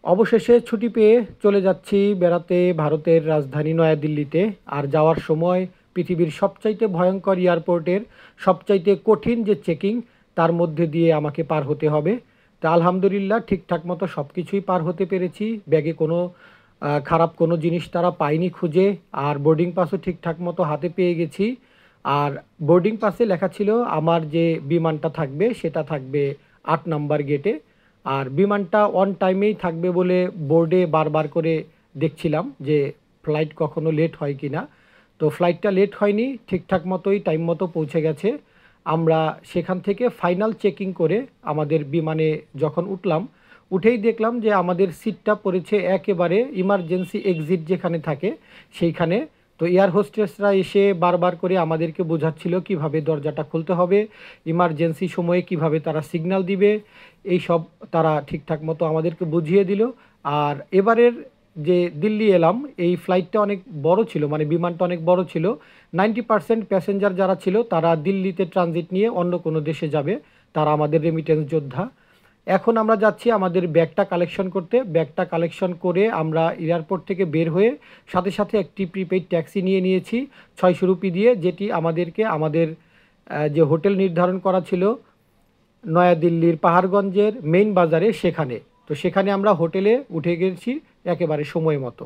অবশেষে ছুটি পেয়ে চলে যাচ্ছি বেড়াতে ভারতের রাজধানী নয়াদিল্লিতে। আর যাওয়ার সময় পৃথিবীর সবচাইতে ভয়ঙ্কর এয়ারপোর্টের সবচাইতে কঠিন যে চেকিং, তার মধ্যে দিয়ে আমাকে পার হতে হবে। তা আলহামদুলিল্লাহ ঠিকঠাক মতো সব কিছুই পার হতে পেরেছি। ব্যাগে কোনো খারাপ কোনো জিনিস তারা পায়নি খুঁজে। আর বোর্ডিং পাসও ঠিকঠাক মতো হাতে পেয়ে গেছি। আর বোর্ডিং পাসে লেখা ছিল আমার যে বিমানটা থাকবে সেটা থাকবে ৮ নাম্বার গেটে। আর বিমানটা অন টাইমেই থাকবে বলে বোর্ডে বারবার করে দেখছিলাম যে ফ্লাইট কখনো লেট হয় কি না। তো ফ্লাইটটা লেট হয়নি, ঠিকঠাক মতোই টাইম মতো পৌঁছে গেছে। আমরা সেখান থেকে ফাইনাল চেকিং করে আমাদের বিমানে যখন উঠলাম, উঠেই দেখলাম যে আমাদের সিটটা পড়েছে একেবারে ইমার্জেন্সি এক্সিট যেখানে থাকে সেইখানে। তো এয়ার হোস্টেসরা এসে বারবার করে আমাদেরকে বোঝাচ্ছিল কিভাবে দরজাটা খুলতে হবে, ইমার্জেন্সি সময়ে কিভাবে তারা সিগন্যাল দিবে, এই সব তারা ঠিকঠাক মতো আমাদেরকে বুঝিয়ে দিল। আর এবারের যে দিল্লি এলাম, এই ফ্লাইটটা অনেক বড় ছিল, মানে বিমানটা অনেক বড় ছিল। 90% প্যাসেঞ্জার যারা ছিল তারা দিল্লিতে ট্রানজিট নিয়ে অন্য কোনো দেশে যাবে, তারা আমাদের রেমিটেন্স যোদ্ধা। এখন আমরা যাচ্ছি আমাদের ব্যাগটা কালেকশন করতে। ব্যাগটা কালেকশন করে আমরা এয়ারপোর্ট থেকে বের হয়ে সাথে সাথে একটি প্রিপেইড ট্যাক্সি নিয়ে নিয়েছি 600 রুপি দিয়ে, যেটি আমাদেরকে আমাদের যে হোটেল নির্ধারণ করা ছিল নয়াদিল্লির পাহাড়গঞ্জের মেইন বাজারে, সেখানে। তো সেখানে আমরা হোটেলে উঠে গেছি একেবারে সময় মতো।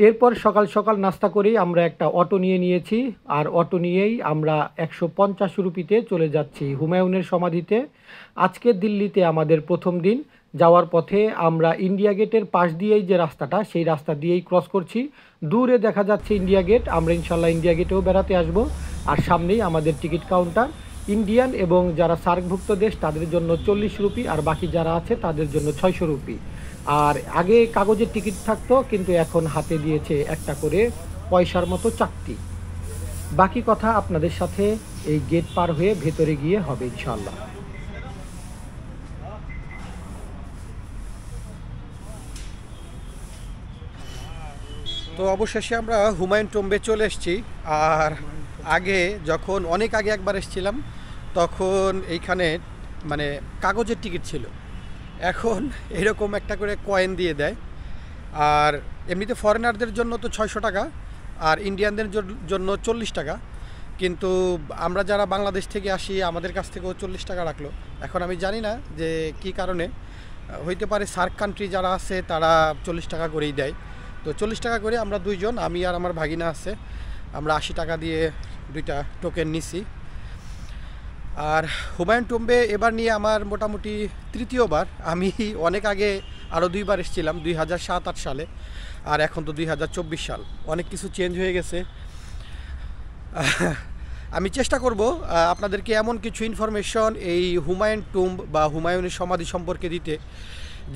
এরপর সকাল সকাল নাস্তা করেই আমরা একটা অটো নিয়ে নিয়েছি। আর অটো নিয়েই আমরা 150 রুপিতে চলে যাচ্ছি হুমায়ুনের সমাধিতে। আজকে দিল্লিতে আমাদের প্রথম দিন। যাওয়ার পথে আমরা ইন্ডিয়া গেটের পাশ দিয়েই যে রাস্তাটা, সেই রাস্তা দিয়েই ক্রস করছি। দূরে দেখা যাচ্ছে ইন্ডিয়া গেট, আমরা ইনশাল্লাহ ইন্ডিয়া গেটেও বেড়াতে আসব। আর সামনেই আমাদের টিকিট কাউন্টার। ইন্ডিয়ান এবং যারা সার্কভুক্ত দেশ তাদের জন্য 40 রুপি, আর বাকি যারা আছে তাদের জন্য 600 রুপি। আর আগে কাগজের টিকিট থাকতো, কিন্তু এখন হাতে দিয়েছে একটা করে পয়সার মতো চাকতি। বাকি কথা আপনাদের সাথে এই গেট পার হয়ে ভেতরে গিয়ে হবে ইনশাল্লাহ। তো অবশেষে আমরা হুমায়ুন টম্বে চলে এসেছি। আর আগে যখন অনেক আগে একবার এসেছিলাম তখন এইখানে মানে কাগজের টিকিট ছিল, এখন এরকম একটা করে কয়েন দিয়ে দেয়। আর এমনিতে ফরেনারদের জন্য তো 600 টাকা আর ইন্ডিয়ানদের জন্য 40 টাকা, কিন্তু আমরা যারা বাংলাদেশ থেকে আসি আমাদের কাছ থেকেও 40 টাকা রাখলো। এখন আমি জানি না যে কি কারণে, হইতে পারে সার্ক কান্ট্রি যারা আছে তারা 40 টাকা করেই দেয়। তো 40 টাকা করে আমরা দুইজন, আমি আর আমার ভাগিনা আছে, আমরা 80 টাকা দিয়ে দুইটা টোকেন নিছি। আর হুমায়ুন টম্বে এবার নিয়ে আমার মোটামুটি তৃতীয়বার। আমি অনেক আগে আরও 2বার এসেছিলাম 2007-8 সালে, আর এখন তো 2024 সাল, অনেক কিছু চেঞ্জ হয়ে গেছে। আমি চেষ্টা করব আপনাদেরকে এমন কিছু ইনফরমেশন এই হুমায়ুন টুম্ব বা হুমায়ুনের সমাধি সম্পর্কে দিতে,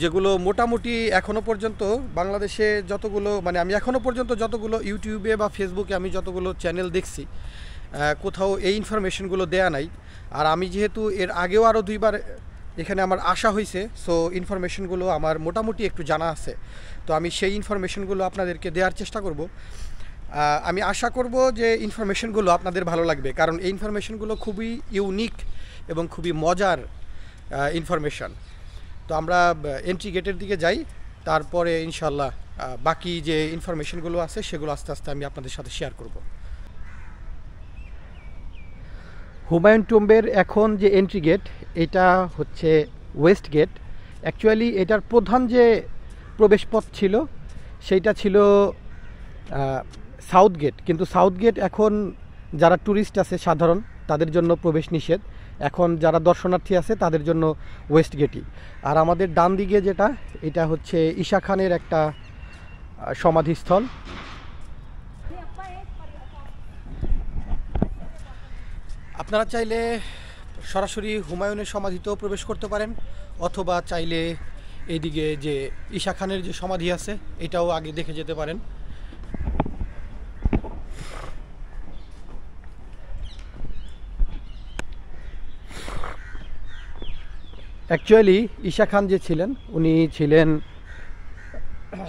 যেগুলো মোটামুটি এখনও পর্যন্ত বাংলাদেশে যতগুলো, মানে আমি এখনও পর্যন্ত যতগুলো ইউটিউবে বা ফেসবুকে আমি যতগুলো চ্যানেল দেখছি, কোথাও এই ইনফরমেশনগুলো দেয়া নাই। আর আমি যেহেতু এর আগেও আরও 2বার এখানে আমার আসা হয়েছে, সো ইনফরমেশনগুলো আমার মোটামুটি একটু জানা আছে। তো আমি সেই ইনফরমেশনগুলো আপনাদেরকে দেওয়ার চেষ্টা করব। আমি আশা করব যে ইনফরমেশনগুলো আপনাদের ভালো লাগবে, কারণ এই ইনফরমেশনগুলো খুবই ইউনিক এবং খুবই মজার ইনফরমেশন। তো আমরা এন্ট্রি গেটের দিকে যাই, তারপরে ইনশাল্লাহ বাকি যে ইনফরমেশনগুলো আছে সেগুলো আস্তে আস্তে আমি আপনাদের সাথে শেয়ার করব। হুমায়ুন টম্বের এখন যে এন্ট্রি গেট, এটা হচ্ছে ওয়েস্ট গেট। অ্যাকচুয়ালি এটার প্রধান যে প্রবেশপথ ছিল সেইটা ছিল সাউথ গেট, কিন্তু সাউথ গেট এখন যারা ট্যুরিস্ট আছে সাধারণ তাদের জন্য প্রবেশ নিষেধ। এখন যারা দর্শনার্থী আছে তাদের জন্য ওয়েস্ট গেটই। আর আমাদের ডান দিকে যেটা, এটা হচ্ছে ঈশা খানের একটা সমাধিস্থল। আপনারা চাইলে সরাসরি হুমায়ুনের সমাধিতেও প্রবেশ করতে পারেন, অথবা চাইলে এইদিকে যে ঈশা খানের যে সমাধি আছে এটাও আগে দেখে যেতে পারেন। অ্যাকচুয়ালি ঈশা খান যে ছিলেন, উনি ছিলেন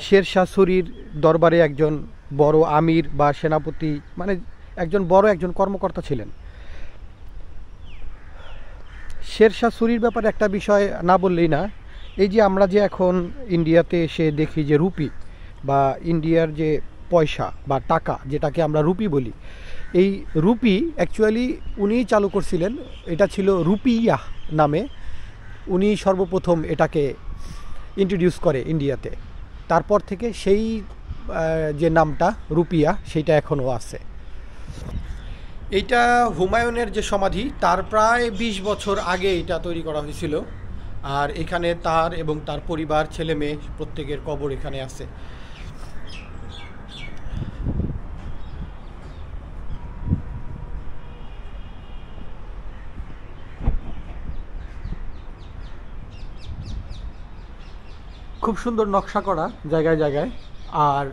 শেরশাহ সুরির দরবারে একজন বড় আমির বা সেনাপতি, মানে একজন কর্মকর্তা ছিলেন। শেরশাহ সুরির ব্যাপারে একটা বিষয় না বললেই না, এই যে আমরা যে এখন ইন্ডিয়াতে এসে দেখি যে রুপি বা ইন্ডিয়ার যে পয়সা বা টাকা যেটাকে আমরা রুপি বলি, এই রুপি অ্যাকচুয়ালি উনিই চালু করছিলেন। এটা ছিল রুপিয়া নামে, উনি সর্বপ্রথম এটাকে ইন্ট্রোডিউস করে ইন্ডিয়াতে। তারপর থেকে সেই যে নামটা রুপিয়া সেইটা এখনও আছে। এইটা হুমায়ুনের যে সমাধি তার প্রায় 20 বছর আগে এটা তৈরি করা হয়েছিল। আর এখানে তার এবং তার পরিবার, ছেলে মেয়ে প্রত্যেকের কবর এখানে আছে। খুব সুন্দর নকশা করা জায়গায় জায়গায়। আর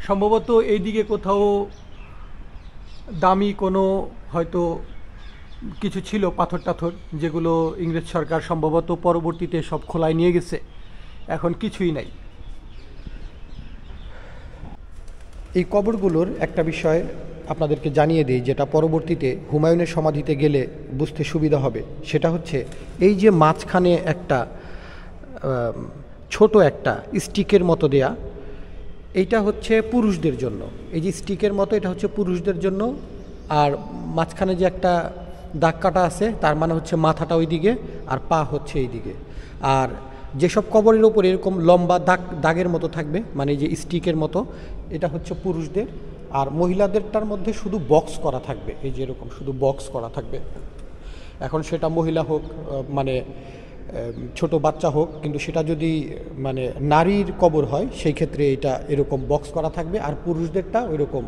সম্ভবত এইদিকে কোথাও দামি কোনো হয়তো কিছু ছিল পাথর টাথর, যেগুলো ইংরেজ সরকার সম্ভবত পরবর্তীতে সব খোলায় নিয়ে গেছে, এখন কিছুই নাই। এই কবরগুলোর একটা বিষয় আপনাদেরকে জানিয়ে দিই, যেটা পরবর্তীতে হুমায়ুনের সমাধিতে গেলে বুঝতে সুবিধা হবে। সেটা হচ্ছে এই যে মাঝখানে একটা ছোট একটা স্টিকের মতো দেয়া, এইটা হচ্ছে পুরুষদের জন্য। এই যে স্টিকের মতো, এটা হচ্ছে পুরুষদের জন্য। আর মাঝখানে যে একটা দাগ কাটা আছে, তার মানে হচ্ছে মাথাটা ওই দিকে আর পা হচ্ছে এই দিকে। আর যেসব কবরের ওপর এরকম লম্বা দাগের মতো থাকবে, মানে যে স্টিকের মতো, এটা হচ্ছে পুরুষদের। আর মহিলাদেরটার মধ্যে শুধু বক্স করা থাকবে, এই যে এরকম শুধু বক্স করা থাকবে। এখন সেটা মহিলা হোক, মানে ছোট বাচ্চা হোক, কিন্তু সেটা যদি মানে নারীর কবর হয় সেই ক্ষেত্রে এটা এরকম বক্স করা থাকবে। আর পুরুষদেরটা ওই রকম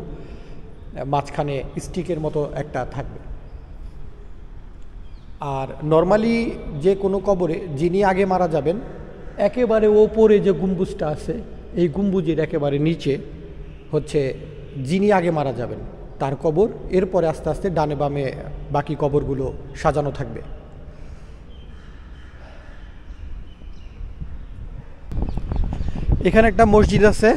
মাঝখানে স্টিকের মতো একটা থাকবে। আর নর্মালি যে কোনো কবরে যিনি আগে মারা যাবেন, একেবারে ওপরে যে গম্বুজটা আছে, এই গম্বুজের একেবারে নিচে হচ্ছে যিনি আগে মারা যাবেন তার কবর। এরপরে আস্তে আস্তে ডানে বামে বাকি কবরগুলো সাজানো থাকবে। এখানে একটা মসজিদ আছে,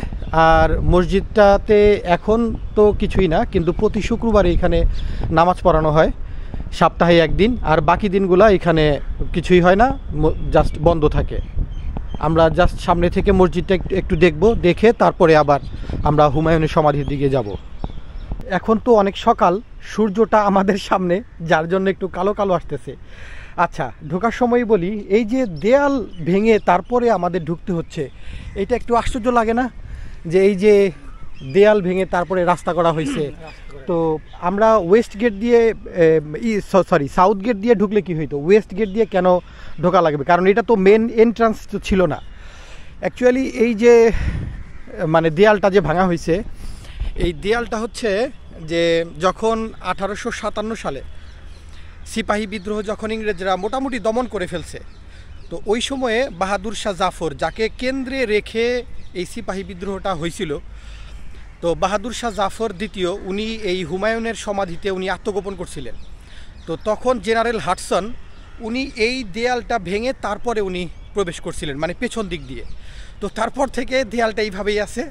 আর মসজিদটাতে এখন তো কিছুই না, কিন্তু প্রতি শুক্রবারে এখানে নামাজ পড়ানো হয় সপ্তাহে একদিন। আর বাকি দিনগুলো এখানে কিছুই হয় না, জাস্ট বন্ধ থাকে। আমরা জাস্ট সামনে থেকে মসজিদটা একটু দেখব, দেখে তারপরে আবার আমরা হুমায়ুনের সমাধির দিকে যাব। এখন তো অনেক সকাল, সূর্যটা আমাদের সামনে, যার জন্য একটু কালো কালো আসতেছে। আচ্ছা, ঢোকার সময় বলি, এই যে দেয়াল ভেঙে তারপরে আমাদের ঢুকতে হচ্ছে, এটা একটু আশ্চর্য লাগে না? যে এই যে দেয়াল ভেঙে তারপরে রাস্তা করা হয়েছে। তো আমরা ওয়েস্ট গেট দিয়ে সাউথ গেট দিয়ে ঢুকলে কি হইতো, ওয়েস্ট গেট দিয়ে কেন ঢোকা লাগবে? কারণ এটা তো মেন এন্ট্রান্স তো ছিল না। অ্যাকচুয়ালি এই যে মানে দেয়ালটা যে ভাঙা হয়েছে, এই দেয়ালটা হচ্ছে যে যখন 1857 সালে সিপাহী বিদ্রোহ যখন ইংরেজরা মোটামুটি দমন করে ফেলছে, তো ওই সময়ে বাহাদুর শাহ জাফর, যাকে কেন্দ্রে রেখে এই সিপাহী বিদ্রোহটা হয়েছিল, তো বাহাদুর শাহ জাফর দ্বিতীয় উনি এই হুমায়ুনের সমাধিতে উনি আত্মগোপন করছিলেন। তো তখন জেনারেল হাডসন উনি এই দেয়ালটা ভেঙে তারপরে উনি প্রবেশ করছিলেন, মানে পেছন দিক দিয়ে। তো তারপর থেকে দেয়ালটা এইভাবেই আছে।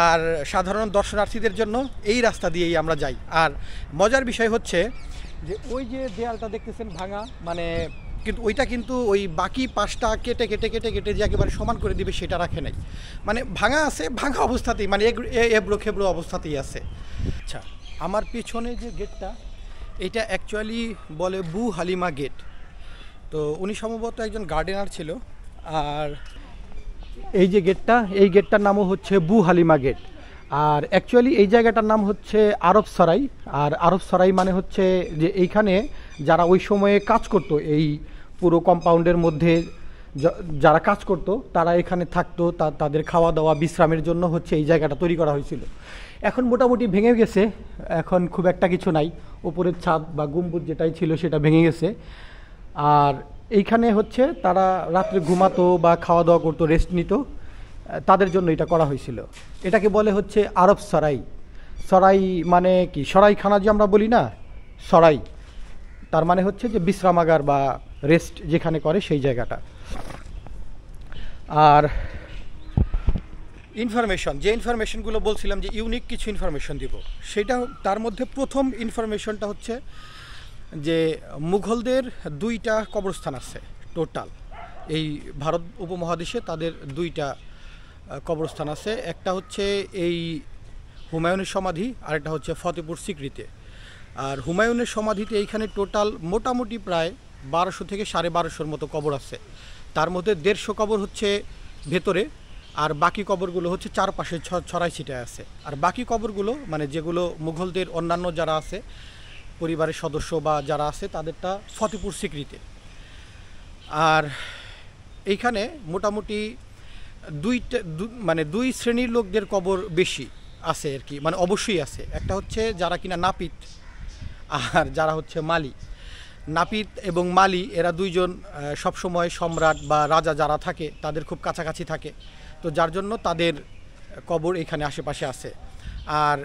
আর সাধারণ দর্শনার্থীদের জন্য এই রাস্তা দিয়েই আমরা যাই। আর মজার বিষয় হচ্ছে যে ওই যে দেয়ালটা দেখতেছেন ভাঙা, মানে কিন্তু ওইটা কিন্তু ওই বাকি পাশটা কেটে কেটে কেটে কেটে যে একেবারে সমান করে দিবে সেটা রাখে নাই, মানে ভাঙা আছে, ভাঙা অবস্থাতেই, মানে এবড়ো খেবড়ো অবস্থাতেই আছে। আচ্ছা, আমার পেছনে যে গেটটা, এটা অ্যাকচুয়ালি বলে বু হালিমা গেট। তো উনি সম্ভবত একজন গার্ডেনার ছিল। আর এই যে গেটটা, এই গেটটার নামও হচ্ছে বু হালিমা গেট। আর অ্যাকচুয়ালি এই জায়গাটার নাম হচ্ছে আরব সরাই। আর আরব সরাই মানে হচ্ছে যে এইখানে যারা ওই সময়ে কাজ করতো, এই পুরো কম্পাউন্ডের মধ্যে যারা কাজ করতো তারা এখানে থাকতো, তাদের খাওয়া দাওয়া বিশ্রামের জন্য হচ্ছে এই জায়গাটা তৈরি করা হয়েছিল। এখন মোটামুটি ভেঙে গেছে, এখন খুব একটা কিছু নাই, উপরের ছাদ বা গম্বুজ যেটাই ছিল সেটা ভেঙে গেছে। আর এইখানে হচ্ছে তারা রাত্রে ঘুমাতো বা খাওয়া দাওয়া করতো, রেস্ট নিত, তাদের জন্য এটা করা হয়েছিল। এটাকে বলে হচ্ছে আরব সরাই। সরাই মানে কি, সরাইখানা যে আমরা বলি না, সরাই তার মানে হচ্ছে যে বিশ্রামাগার বা রেস্ট যেখানে করে সেই জায়গাটা। আর ইনফরমেশন, যে ইনফরমেশনগুলো বলছিলাম যে ইউনিক কিছু ইনফরমেশন দিব, সেটা তার মধ্যে প্রথম ইনফরমেশনটা হচ্ছে যে মুঘলদের 2টা কবরস্থান আছে টোটাল এই ভারত উপমহাদেশে তাদের দুইটা কবরস্থান আছে। একটা হচ্ছে এই হুমায়ুনের সমাধি, আর একটা হচ্ছে ফতেপুর সিকরিতে। আর হুমায়ুনের সমাধিতে এইখানে টোটাল মোটামুটি প্রায় 1200 থেকে 1250 মতো কবর আছে। তার মধ্যে 150 কবর হচ্ছে ভেতরে, আর বাকি কবরগুলো হচ্ছে চারপাশে ছড়াই ছিটায় আছে। আর বাকি কবরগুলো মানে যেগুলো মুঘলদের অন্যান্য যারা আছে পরিবারের সদস্য বা যারা আছে তাদেরটা ফতেপুর সিকরিতে। আর এইখানে মোটামুটি দুই শ্রেণীর লোকদের কবর বেশি আছে আর কি, মানে অবশ্যই আছে। একটা হচ্ছে যারা কিনা নাপিত, আর যারা হচ্ছে মালি। নাপিত এবং মালি এরা দুইজন সবসময় সম্রাট বা রাজা যারা থাকে তাদের খুব কাছাকাছি থাকে, তো যার জন্য তাদের কবর এখানে আশেপাশে আছে। আর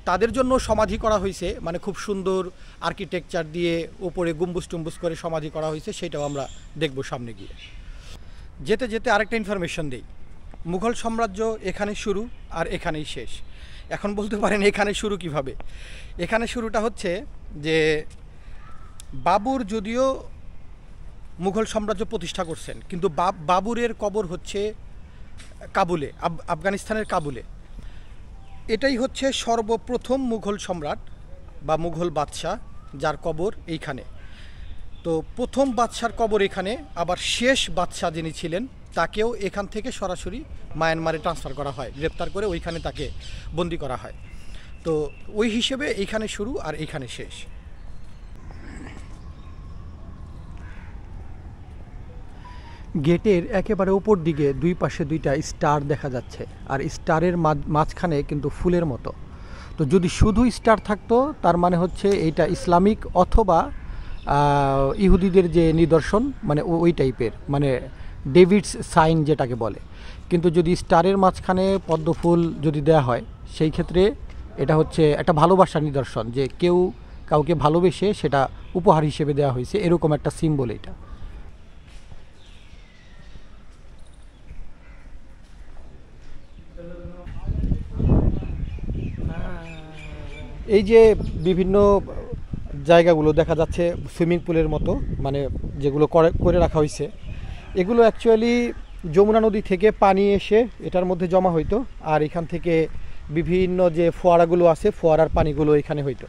তাদের জন্য সমাধি করা হয়েছে, মানে খুব সুন্দর আর্কিটেকচার দিয়ে উপরে গম্বুজ টুম্বুজ করে সমাধি করা হয়েছে, সেটাও আমরা দেখব সামনে গিয়ে। যেতে যেতে আরেকটা ইনফরমেশন দেই, মুঘল সাম্রাজ্য এখানে শুরু আর এখানেই শেষ। এখন বলতে পারেন এখানে শুরু কিভাবে? এখানে শুরুটা হচ্ছে যে বাবর যদিও মুঘল সাম্রাজ্য প্রতিষ্ঠা করছেন, কিন্তু বাবরের কবর হচ্ছে কাবুলে, আফগানিস্তানের কাবুলে। এটাই হচ্ছে সর্বপ্রথম মুঘল সম্রাট বা মুঘল বাদশাহ যার কবর এইখানে। তো প্রথম বাদশার কবর এখানে, আবার শেষ বাদশাহ যিনি ছিলেন তাকেও এখান থেকে সরাসরি মায়ানমারে ট্রান্সফার করা হয়, গ্রেপ্তার করে ওইখানে তাকে বন্দি করা হয়। তো ওই হিসেবে এইখানে শুরু আর এইখানে শেষ। গেটের একেবারে উপর দিকে দুই পাশে দুইটা স্টার দেখা যাচ্ছে, আর স্টারের মাঝখানে কিন্তু ফুলের মতো। তো যদি শুধু স্টার থাকতো তার মানে হচ্ছে এইটা ইসলামিক অথবা ইহুদিদের যে নিদর্শন, মানে ওই টাইপের, মানে ডেভিডস সাইন যেটাকে বলে। কিন্তু যদি স্টারের মাঝখানে পদ্ম ফুল যদি দেয়া হয়, সেই ক্ষেত্রে এটা হচ্ছে একটা ভালোবাসার নিদর্শন, যে কেউ কাউকে ভালোবেসে সেটা উপহার হিসেবে দেওয়া হয়েছে, এরকম একটা সিম্বল এটা। এই যে বিভিন্ন জায়গাগুলো দেখা যাচ্ছে সুইমিং পুলের মতো, মানে যেগুলো করে রাখা হয়েছে, এগুলো অ্যাকচুয়ালি যমুনা নদী থেকে পানি এসে এটার মধ্যে জমা হইতো, আর এখান থেকে বিভিন্ন যে ফোয়ারাগুলো আছে ফোয়ারার পানিগুলো এখানে হইতো।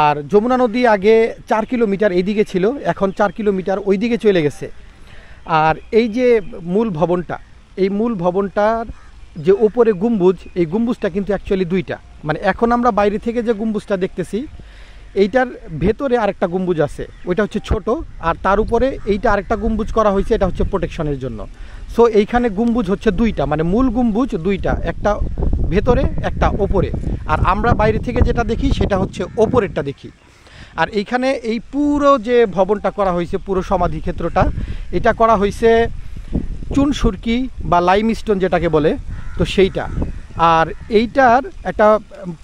আর যমুনা নদী আগে 4 কিলোমিটার এইদিকে ছিল, এখন 4 কিলোমিটার ওই দিকে চলে গেছে। আর এই যে মূল ভবনটা, এই মূল ভবনটার যে ওপরে গম্বুজ, এই গম্বুজটা কিন্তু অ্যাকচুয়ালি দুইটা। মানে এখন আমরা বাইরে থেকে যে গম্বুজটা দেখতেছি, এইটার ভেতরে আরেকটা গম্বুজ আছে, ওইটা হচ্ছে ছোট, আর তার উপরে এইটা আরেকটা গম্বুজ করা হয়েছে, এটা হচ্ছে প্রোটেকশনের জন্য। সো এইখানে গম্বুজ হচ্ছে দুইটা, মানে মূল গম্বুজ দুইটা, একটা ভেতরে একটা ওপরে। আর আমরা বাইরে থেকে যেটা দেখি সেটা হচ্ছে ওপরেরটা দেখি। আর এইখানে এই পুরো যে ভবনটা করা হয়েছে, পুরো সমাধি ক্ষেত্রটা, এটা করা হয়েছে চুন সুরকি বা লাইমস্টোন যেটাকে বলে, তো সেইটা। আর এইটার একটা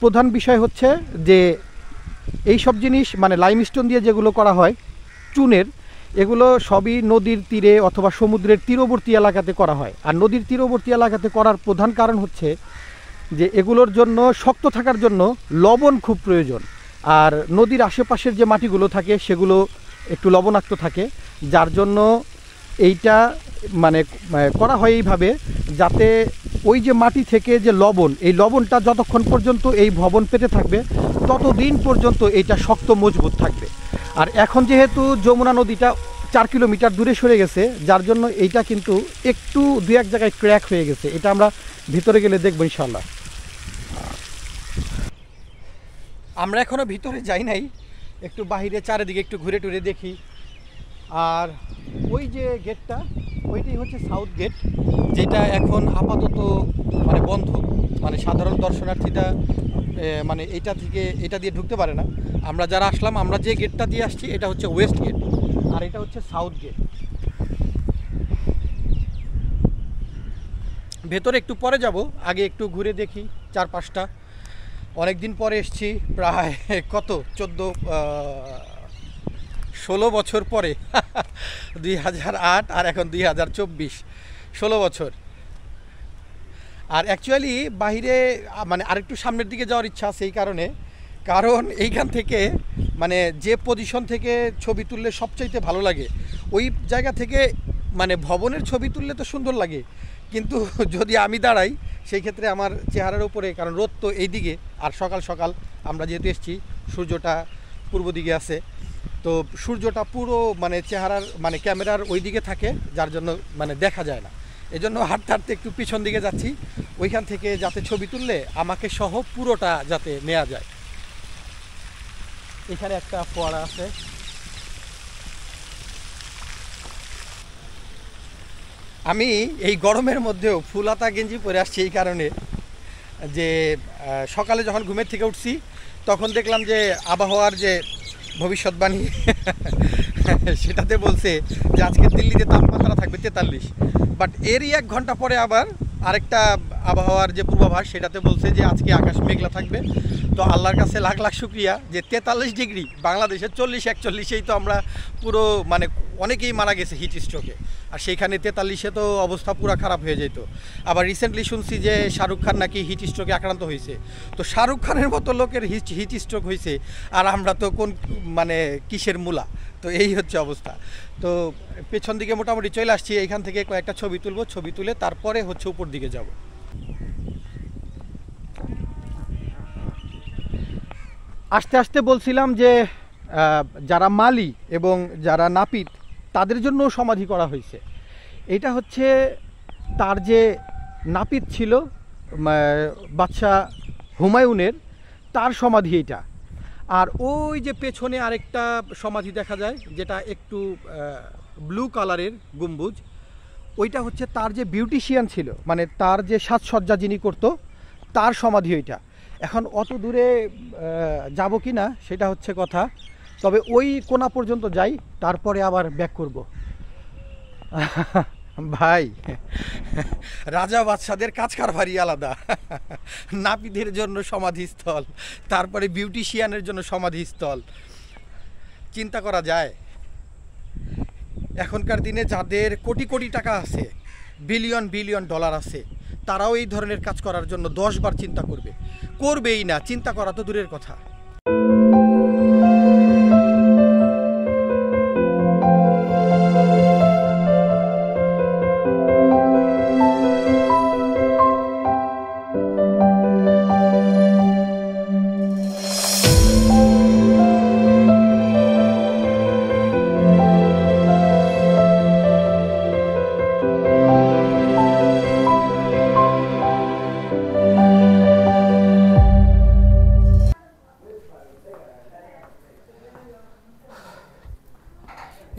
প্রধান বিষয় হচ্ছে যে এই সব জিনিস মানে লাইমস্টোন দিয়ে যেগুলো করা হয় চুনের, এগুলো সবই নদীর তীরে অথবা সমুদ্রের তীরবর্তী এলাকাতে করা হয়। আর নদীর তীরবর্তী এলাকাতে করার প্রধান কারণ হচ্ছে যে এগুলোর জন্য শক্ত থাকার জন্য লবণ খুব প্রয়োজন। আর নদীর আশেপাশের যে মাটিগুলো থাকে সেগুলো একটু লবণাক্ত থাকে, যার জন্য এইটা মানে করা হয় এইভাবে, যাতে ওই যে মাটি থেকে যে লবণ, এই লবণটা যতক্ষণ পর্যন্ত এই ভবন পেতে থাকবে ততদিন পর্যন্ত এইটা শক্ত মজবুত থাকবে। আর এখন যেহেতু যমুনা নদীটা 4 কিলোমিটার দূরে সরে গেছে, যার জন্য এইটা কিন্তু একটু দু এক জায়গায় ক্র্যাক হয়ে গেছে। এটা আমরা ভিতরে গেলে দেখবো ইনশাল্লাহ। আমরা এখনও ভিতরে যাই নাই, একটু বাহিরে চারিদিকে একটু ঘুরে টুরে দেখি। আর ওই যে গেটটা, ওইটাই হচ্ছে সাউথ গেট, যেটা এখন আপাতত মানে বন্ধ, মানে সাধারণ দর্শনার্থীরা মানে এটা দিয়ে ঢুকতে পারে না। আমরা যারা আসলাম, আমরা যে গেটটা দিয়ে আসছি এটা হচ্ছে ওয়েস্ট গেট, আর এটা হচ্ছে সাউথ গেট। ভেতরে একটু পরে যাব, আগে একটু ঘুরে দেখি চারপাশটা। অনেক দিন পরে এসছি, প্রায় কত 16 বছর পরে 2008 আর এখন 2024, 16 বছর। আর অ্যাকচুয়ালি বাইরে মানে আরেকটু সামনের দিকে যাওয়ার ইচ্ছা আছে, এই কারণ এইখান থেকে মানে যে পজিশন থেকে ছবি তুললে সবচাইতে ভালো লাগে, ওই জায়গা থেকে মানে ভবনের ছবি তুললে তো সুন্দর লাগে, কিন্তু যদি আমি দাঁড়াই সেই ক্ষেত্রে আমার চেহারার উপরে, কারণ রোদ তো এই দিকে, আর সকাল সকাল আমরা যেহেতু এসেছি সূর্যটা পূর্ব দিকে আছে, তো সূর্যটা পুরো মানে চেহারার মানে ক্যামেরার ওই দিকে থাকে, যার জন্য মানে দেখা যায় না। এই জন্য হাঁটতে হাঁটতে একটু পিছন দিকে যাচ্ছি, ওইখান থেকে যাতে ছবি তুললে আমাকে সহ পুরোটা যাতে নেওয়া যায়। এখানে একটা ফোয়ারা আছে। আমি এই গরমের মধ্যেও ফুলাতা গেঞ্জি পরে আসছি এই কারণে যে সকালে যখন ঘুমের থেকে উঠছি তখন দেখলাম যে আবহাওয়ার যে ভবিষ্যৎবাণী সেটাতে বলছে যে আজকে দিল্লিতে তাপমাত্রা থাকবে 43, বাট এরই 1 ঘন্টা পরে আবার আরেকটা আবহাওয়ার যে পূর্বাভাস সেটাতে বলছে যে আজকে আকাশ মেঘলা থাকবে। তো আল্লাহর কাছে লাখ লাখ শুক্রিয়া যে 43 ডিগ্রি, বাংলাদেশের 40-41এই তো আমরা পুরো মানে অনেকেই মারা গেছে হিট স্ট্রোকে, আর সেইখানে 43-এ তো অবস্থা পুরো খারাপ হয়ে যেত। আবার রিসেন্টলি শুনছি যে শাহরুখ খান নাকি হিট স্ট্রোকে আক্রান্ত হয়েছে। তো শাহরুখ খানের মতো লোকের হিট স্ট্রোক হয়েছে, আর আমরা তো কোন মানে কিসের মূলা। তো এই হচ্ছে অবস্থা। তো পেছন দিকে মোটামুটি চলে আসছি, এইখান থেকে কয়েকটা ছবি তুলবো, ছবি তুলে তারপরে হচ্ছে উপর দিকে যাব। আস্তে আস্তে বলছিলাম যে যারা মালি এবং যারা নাপিত তাদের জন্য সমাধি করা হয়েছে। এটা হচ্ছে তার যে নাপিত ছিল বাদশাহ হুমায়ুনের, তার সমাধি এটা। আর ওই যে পেছনে আরেকটা সমাধি দেখা যায় যেটা একটু ব্লু কালারের গম্বুজ, ওইটা হচ্ছে তার যে বিউটিশিয়ান ছিল, মানে তার যে সাজসজ্জা যিনি করতো তার সমাধি ওইটা। এখন অত দূরে যাব কি না সেটা হচ্ছে কথা, তবে ওই কোণা পর্যন্ত যাই, তারপরে আবার ব্যাক করব। ভাই, রাজা বাদশাদের কাজ কারবারই আলাদা। নাপিতের জন্য সমাধিস্থল, তারপরে বিউটিশিয়ানের জন্য সমাধিস্থল। চিন্তা করা যায় এখনকার দিনে যাদের কোটি কোটি টাকা আছে, বিলিয়ন বিলিয়ন ডলার আছে, তারাও এই ধরনের কাজ করার জন্য 10 বার চিন্তা করবেই না। চিন্তা করা তো দূরের কথা।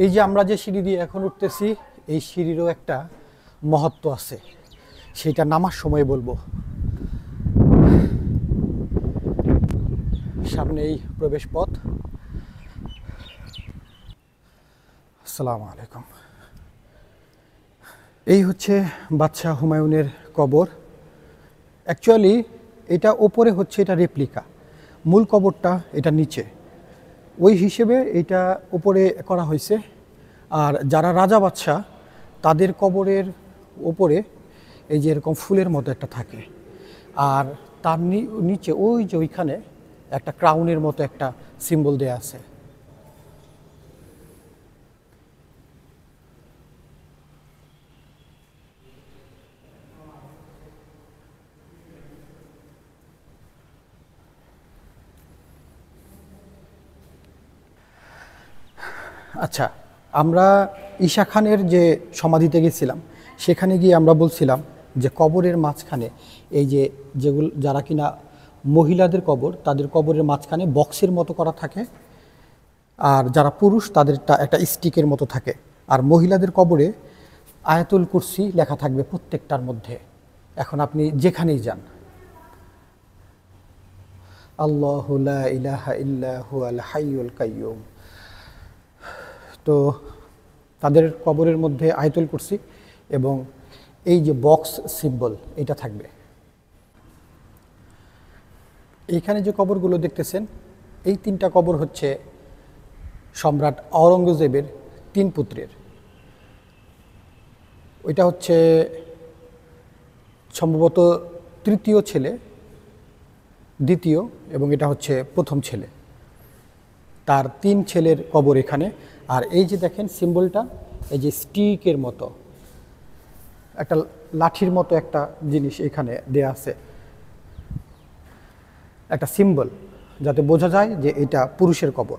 এই যে আমরা যে সিঁড়ি দিয়ে এখন উঠতেছি, এই সিঁড়িরও একটা মহত্ব আছে, সেটা নামার সময় বলবো। সামনেই প্রবেশ পথ। আসসালামু আলাইকুম। এই হচ্ছে বাদশাহ হুমায়ুনের কবর। অ্যাকচুয়ালি এটা ওপরে হচ্ছে এটা রেপ্লিকা, মূল কবরটা এটা নিচে, ওই হিসেবে এটা উপরে করা হয়েছে। আর যারা রাজা বাদশাহ তাদের কবরের ওপরে এই যে এরকম ফুলের মতো একটা থাকে, আর তার নিচে ওই যে ওইখানে একটা ক্রাউনের মতো একটা সিম্বল দেয়া আছে। আচ্ছা, আমরা ঈশা খানের যে সমাধিতে গেছিলাম, সেখানে গিয়ে আমরা বলছিলাম যে কবরের মাঝখানে এই যে যেগুলো যারা কিনা মহিলাদের কবর, তাদের কবরের মাঝখানে বক্সের মতো করা থাকে, আর যারা পুরুষ তাদেরটা একটা স্টিকের মতো থাকে। আর মহিলাদের কবরে আয়াতুল কুরসি লেখা থাকবে প্রত্যেকটার মধ্যে। এখন আপনি যেখানেই যান, আল্লাহু লা ইলাহা ইল্লা হুয়াল হাইয়ুল কাইয়্যুম, তো তাদের কবরের মধ্যে আয়াতুল কুরসি এবং এই যে বক্স সিম্বল এটা থাকবে। এইখানে যে কবরগুলো দেখতেছেন, এই 3টা কবর হচ্ছে সম্রাট আওরঙ্গজেবের 3 পুত্রের। ওইটা হচ্ছে সম্ভবত 3য় ছেলে, 2য়, এবং এটা হচ্ছে 1ম ছেলে। তার 3 ছেলের কবর এখানে। আর এই যে দেখেন সিম্বলটা, এই যে স্টিকের মতো একটা লাঠির মতো একটা জিনিস এখানে দেয়া আছে, একটা সিম্বল, যাতে বোঝা যায় যে এটা পুরুষের কবর।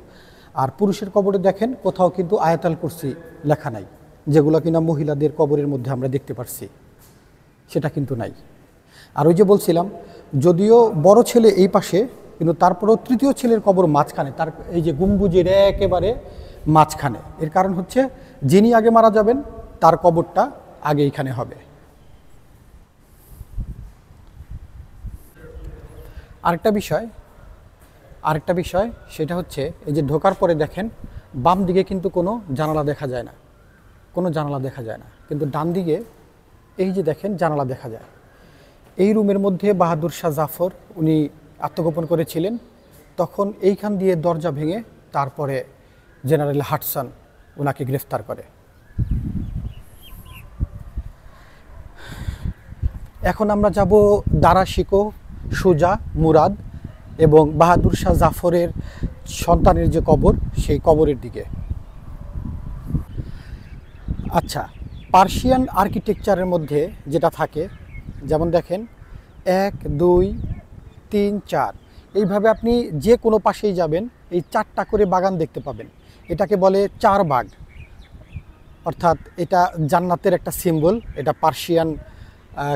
আর পুরুষের কবরে দেখেন কোথাও কিন্তু আয়াতুল কুরসি লেখা নাই, যেগুলো কিনা মহিলাদের কবরের মধ্যে আমরা দেখতে পারছি, সেটা কিন্তু নাই। আর ওই যে বলছিলাম, যদিও বড় ছেলে এই পাশে, কিন্তু তারপরেও তৃতীয় ছেলের কবর মাঝখানে, তার এই যে গম্বুজের একেবারে মাঝখানে। এর কারণ হচ্ছে যিনি আগে মারা যাবেন তার কবরটা আগে এখানে হবে। আরেকটা বিষয় সেটা হচ্ছে, এই যে ঢোকার পরে দেখেন বাম দিকে কিন্তু কোনো জানালা দেখা যায় না, কিন্তু ডান দিকে এই যে দেখেন জানালা দেখা যায়। এই রুমের মধ্যে বাহাদুর শাহ জাফর উনি আত্মগোপন করেছিলেন। তখন এইখান দিয়ে দরজা ভেঙে তারপরে জেনারেল হাডসন ওনাকে গ্রেফতার করে। এখন আমরা যাব দারা শিকো, সুজা, মুরাদ এবং বাহাদুর শাহ জাফরের সন্তানের যে কবর, সেই কবরের দিকে। আচ্ছা, পার্সিয়ান আর্কিটেকচারের মধ্যে যেটা থাকে, যেমন দেখেন 1, 2, 3, 4, এইভাবে আপনি যে কোনো পাশেই যাবেন এই 4টা করে বাগান দেখতে পাবেন। এটাকে বলে 4 বাগ, অর্থাৎ এটা জান্নাতের একটা সিম্বল। এটা পার্সিয়ান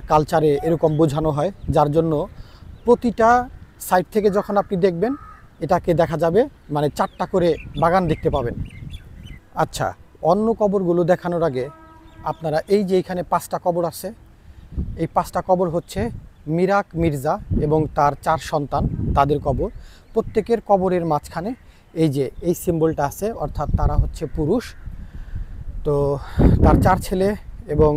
কালচারে এরকম বোঝানো হয়, যার জন্য প্রতিটা সাইড থেকে যখন আপনি দেখবেন এটাকে দেখা যাবে, মানে 4টা করে বাগান দেখতে পাবেন। আচ্ছা, অন্য কবরগুলো দেখানোর আগে আপনারা এই যে এখানে 5টা কবর আছে, এই 5টা কবর হচ্ছে মিরাক মির্জা এবং তার 4 সন্তান, তাদের কবর। প্রত্যেকের কবরের মাঝখানে এই যে এই সিম্বলটা আছে, অর্থাৎ তারা হচ্ছে পুরুষ। তো তার 4 ছেলে এবং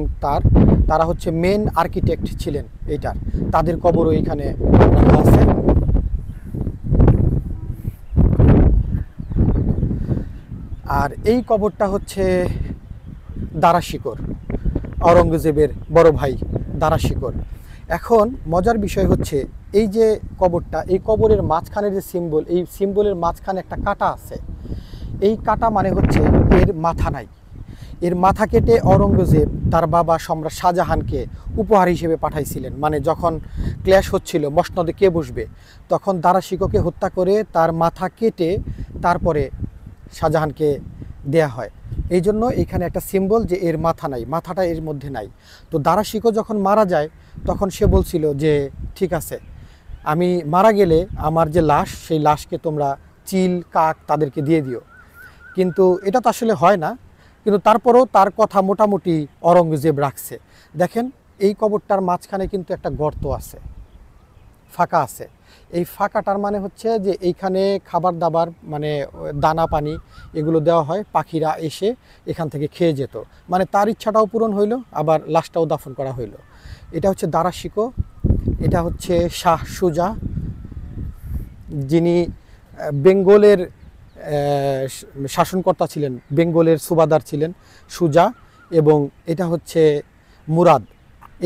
তারা হচ্ছে মেন আর্কিটেক্ট ছিলেন এইটার, তাদের কবরও এইখানে রাখা আছে। আর এই কবরটা হচ্ছে দারা শিকোর, আওরঙ্গজেবের বড় ভাই দারা শিকোর। এখন মজার বিষয় হচ্ছে, এই যে কবরটা, এই কবরের মাঝখানে যে সিম্বল, এই সিম্বলের মাঝখানে একটা কাঁটা আছে। এই কাঁটা মানে হচ্ছে এর মাথা নাই। এর মাথা কেটে আওরঙ্গজেব তার বাবা সম্রাট শাহজাহানকে উপহার হিসেবে পাঠাইছিলেন। মানে যখন ক্ল্যাশ হচ্ছিল মসনদে কে বসবে, তখন দারা শিকোকে হত্যা করে তার মাথা কেটে তারপরে শাহজাহানকে দেয়া হয়। এই জন্য এখানে একটা সিম্বল যে এর মাথা নাই, মাথাটা এর মধ্যে নাই। তো দারা শিকো যখন মারা যায় তখন সে বলছিল যে ঠিক আছে, আমি মারা গেলে আমার যে লাশ, সেই লাশকে তোমরা চিল, কাক তাদেরকে দিয়ে দিও। কিন্তু এটা তো আসলে হয় না, কিন্তু তারপরও তার কথা মোটামুটি আওরঙ্গজেব রাখছে। দেখেন এই কবরটার মাঝখানে কিন্তু একটা গর্ত আছে, ফাঁকা আছে। এই ফাঁকাটার মানে হচ্ছে যে এইখানে খাবার দাবার, মানে দানা পানি এগুলো দেওয়া হয়, পাখিরা এসে এখান থেকে খেয়ে যেত। মানে তার ইচ্ছাটাও পূরণ হইলো, আবার লাশটাও দাফন করা হইলো। এটা হচ্ছে দারা শিকো। এটা হচ্ছে শাহ সুজা, যিনি বেঙ্গলের শাসনকর্তা ছিলেন, বেঙ্গলের সুবাদার ছিলেন সুজা। এবং এটা হচ্ছে মুরাদ।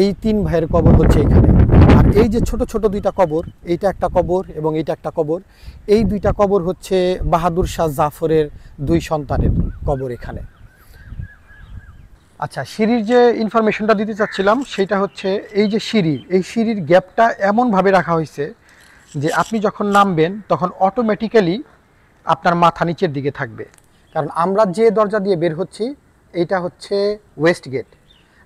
এই 3 ভাইয়ের কবর হচ্ছে এখানে। আর এই যে ছোট ছোট 2টা কবর, এইটা একটা কবর এবং এইটা একটা কবর, এই 2টা কবর হচ্ছে বাহাদুর শাহ জাফরের 2 সন্তানের কবর এখানে। আচ্ছা, সিঁড়ির যে ইনফরমেশনটা দিতে চাচ্ছিলাম সেটা হচ্ছে, এই যে এই সিঁড়ির গ্যাপটা এমনভাবে রাখা হয়েছে যে আপনি যখন নামবেন তখন অটোমেটিক্যালি আপনার মাথা নিচের দিকে থাকবে। কারণ আমরা যে দরজা দিয়ে বের হচ্ছি এইটা হচ্ছে ওয়েস্ট গেট,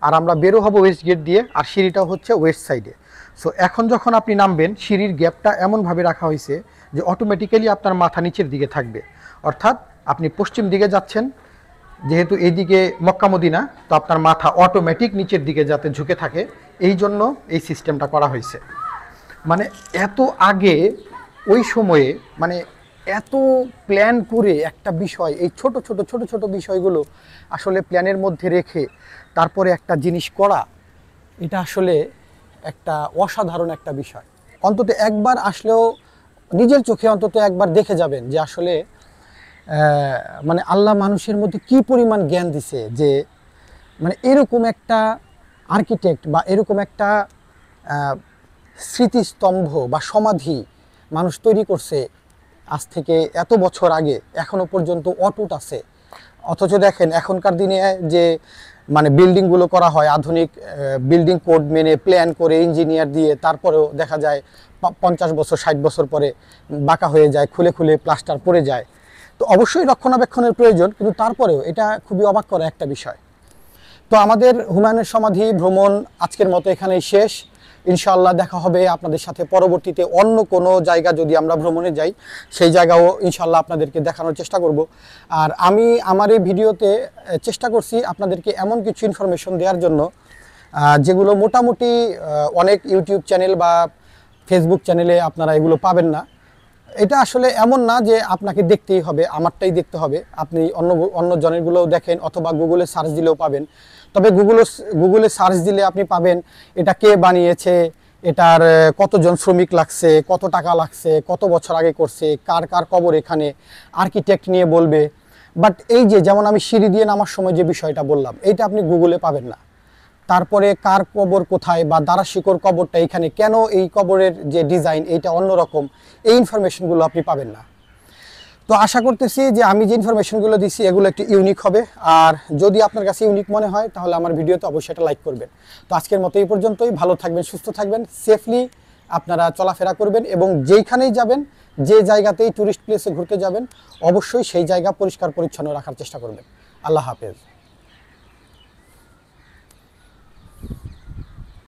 আর আমরা বেরো হব ওয়েস্ট গেট দিয়ে, আর সিঁড়িটাও হচ্ছে ওয়েস্ট সাইডে। সো এখন যখন আপনি নামবেন, সিঁড়ির গ্যাপটা এমনভাবে রাখা হয়েছে যে অটোমেটিক্যালি আপনার মাথা নিচের দিকে থাকবে। অর্থাৎ আপনি পশ্চিম দিকে যাচ্ছেন, যেহেতু এইদিকে মক্কা মদিনা, তো আপনার মাথা অটোমেটিক নিচের দিকে যাতে ঝুঁকে থাকে, এই জন্য এই সিস্টেমটা করা হয়েছে। মানে এত আগে ওই সময়ে, মানে এত প্ল্যান করে একটা বিষয়, এই ছোট ছোট বিষয়গুলো আসলে প্ল্যানের মধ্যে রেখে তারপরে একটা জিনিস করা, এটা আসলে একটা অসাধারণ একটা বিষয়। অন্তত একবার আসলেও নিজের চোখে অন্তত একবার দেখে যাবেন যে আসলে মানে আল্লাহ মানুষের মধ্যে কি পরিমাণ জ্ঞান দিছে, যে মানে এরকম একটা আর্কিটেক্ট বা এরকম একটা স্মৃতিস্তম্ভ বা সমাধি মানুষ তৈরি করছে আজ থেকে এত বছর আগে, এখনো পর্যন্ত অটুট আছে। অথচ দেখেন এখনকার দিনে যে মানে বিল্ডিংগুলো করা হয় আধুনিক বিল্ডিং কোড মেনে প্ল্যান করে ইঞ্জিনিয়ার দিয়ে, তারপরেও দেখা যায় 50 বছর 60 বছর পরে বাঁকা হয়ে যায়, খুলে খুলে প্লাস্টার পড়ে যায়। তো অবশ্যই রক্ষণাবেক্ষণের প্রয়োজন, কিন্তু তারপরেও এটা খুবই অবাক করা একটা বিষয়। তো আমাদের হুমায়ুনের সমাধি ভ্রমণ আজকের মতো এখানেই শেষ। ইনশাআল্লাহ দেখা হবে আপনাদের সাথে পরবর্তীতে অন্য কোনো জায়গা যদি আমরা ভ্রমণে যাই, সেই জায়গাও ইনশাআল্লাহ আপনাদেরকে দেখানোর চেষ্টা করব। আর আমি আমার এই ভিডিওতে চেষ্টা করছি আপনাদেরকে এমন কিছু ইনফরমেশন দেওয়ার জন্য যেগুলো মোটামুটি অনেক ইউটিউব চ্যানেল বা ফেসবুক চ্যানেলে আপনারা এগুলো পাবেন না। এটা আসলে এমন না যে আপনাকে দেখতেই হবে, আমারটাই দেখতে হবে, আপনি অন্য জনেরগুলোও দেখেন অথবা গুগলে সার্চ দিলেও পাবেন। তবে গুগলে সার্চ দিলে আপনি পাবেন এটা কে বানিয়েছে, এটার কতজন শ্রমিক লাগছে, কত টাকা লাগছে, কত বছর আগে করছে, কার কার কবর এখানে, আর্কিটেক্ট নিয়ে বলবে। বাট এই যে যেমন আমি সিঁড়ি দিয়ে নামার সময় যে বিষয়টা বললাম, এইটা আপনি গুগলে পাবেন না। তারপরে কার কবর কোথায় বা দারাশিকোর কবরটা এখানে, কেন এই কবরের যে ডিজাইন এইটা অন্যরকম, এই ইনফরমেশনগুলো আপনি পাবেন না। তো আশা করতেছি যে আমি যে ইনফরমেশনগুলো দিচ্ছি এগুলো একটু ইউনিক হবে। আর যদি আপনার কাছে ইউনিক মনে হয় তাহলে আমার ভিডিওতে অবশ্যই এটা লাইক করবেন। তো আজকের মতো এই পর্যন্তই। ভালো থাকবেন, সুস্থ থাকবেন, সেফলি আপনারা চলাফেরা করবেন এবং যেইখানেই যাবেন, যে জায়গাতেই ট্যুরিস্ট প্লেসে ঘুরতে যাবেন, অবশ্যই সেই জায়গা পরিষ্কার পরিচ্ছন্ন রাখার চেষ্টা করবেন। আল্লাহ হাফেজ।